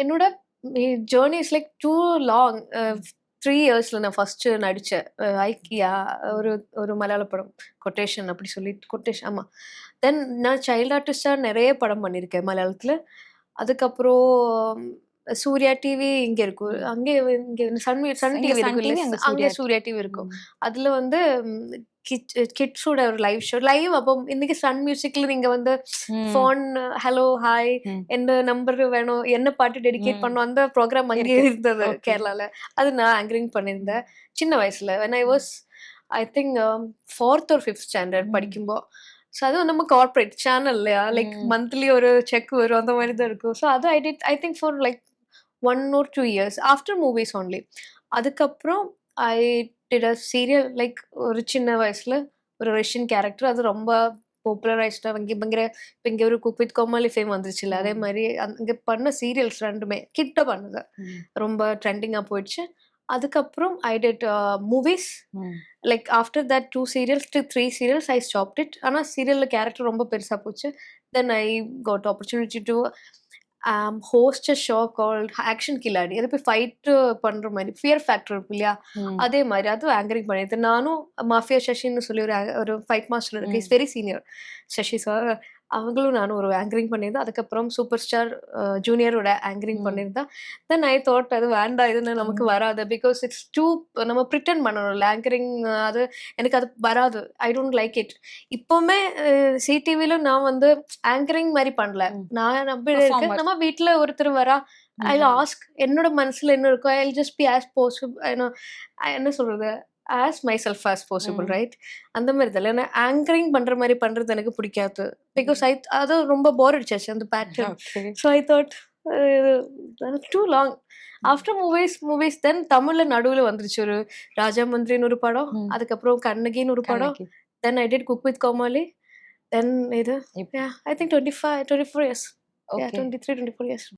என்னோட journey is like too long. 3 இயர்ஸ்ல நான் ஃபர்ஸ்ட் நடிச்சேன். ஐக்கியா ஒரு ஒரு மலையாள படம் கொட்டேஷன் அப்படி சொல்லி கொட்டேஷன். ஆமா. தென் நான் சைல்ட் ஆர்டிஸ்டா நிறைய படம் பண்ணியிருக்கேன் மலையாளத்துல. அதுக்கப்புறம் சூர்யா டிவி இங்க இருக்கும். அங்கே இங்க சன் டிவி இருக்கும். அங்கே சூர்யா டிவி இருக்கும். அதுல வந்து கிட்ஸோட ஒரு லைவ் ஷோ லைவ். அப்போ இன்னைக்கு சன் மியூசிக்ல நீங்க வந்து ஃபோன் ஹலோ ஹாய் என்ன நம்பர் வேணும் என்ன பாட்டு டெடிகேட் பண்ணோம் அந்த ப்ரோக்ராம் அங்கே இருந்தது கேரளால. அது நான் ஆங்கரிங் பண்ணியிருந்தேன் சின்ன வயசுல. when I was I think 4th or 5th standard படிக்கும்போ. ஸோ அதுவும் நம்ம கார்பரேட் சேனல் இல்லையா, லைக் மந்த்லி ஒரு செக் வரும் அந்த மாதிரி தான் இருக்கும். ஸோ அது I think for like 1 or 2 years after movies only. அதுக்கப்புறம் I did a serial like ஒரு சின்ன வயசுல ஒரு ரஷ்யன் கேரக்டர். அது ரொம்ப பாப்புலரைஸ்டா இங்க ஒரு குக் வித் கோமாளி ஃபேம் வந்துச்சுல்ல, அதே மாதிரி அங்க பண்ண சீரியல்ஸ் ரெண்டுமே கிட்ட பண்ணுது ரொம்ப ட்ரெண்டிங்கா போயிடுச்சு. அதுக்கப்புறம் I did movies like after that 2 serials to 3 serials I stopped it. ஆனா சீரியல்ல கேரக்டர் ரொம்ப பெருசா போச்சு. Then I got opportunity to host a show called action Killadi. அது போய் ஃபைட் பண்ற மாதிரி ஃபியர் ஃபேக்டர் இருக்கு இல்லையா, அதே மாதிரி அது ஆங்கரிங் பண்ணியிருந்தேன். நானும் மாஃபியா சஷின்னு சொல்லி ஒரு ஃபைட் மாஸ்டர் இருக்கு, is very senior Shashi sir. அவங்களும் நானும் ஒரு ஆங்கரிங் பண்ணியிருந்தேன். அதுக்கப்புறம் சூப்பர் ஸ்டார் ஜூனியரோட ஆங்கரிங் பண்ணியிருந்தேன். தென் ஐ தாட் அது வேண்டாம், இதுன்னு நமக்கு வராது. பிகாஸ் இட்ஸ் டூ நம்ம ப்ரிட்டன் பண்ணணும்ல ஆங்கரிங். அது எனக்கு அது வராது. I don't like it. இப்போவுமே சிடிவில நான் வந்து ஆங்கரிங் மாதிரி பண்ணல. நான் நம்பி இருக்கேன் நம்ம வீட்டுல ஒருத்தர் வரா ஐ ஆஸ்க் என்னோட மனசுல என்ன இருக்கோ I just be as possible. என்ன சொல்றது, as my self as possible, right? அந்த மாதிரி தான். ஏன்னா ஆங்கரிங் பண்ற மாதிரி பண்றது எனக்கு பிடிக்காது. பிகாஸ் அது ரொம்ப போர் அடிச்சாச்சு அந்த pattern. So I thought too long. After movies then தமிழ்ல நடுவுல வந்துருச்சு ஒரு ராஜா மந்திரின்னு ஒரு படம், அதுக்கப்புறம் கண்ணகின்னு ஒரு படம். தென் ஐ டிட் குக் வித் கோமாளி. தென் இது ஐ திங்க் 24 years. 23, 24 years.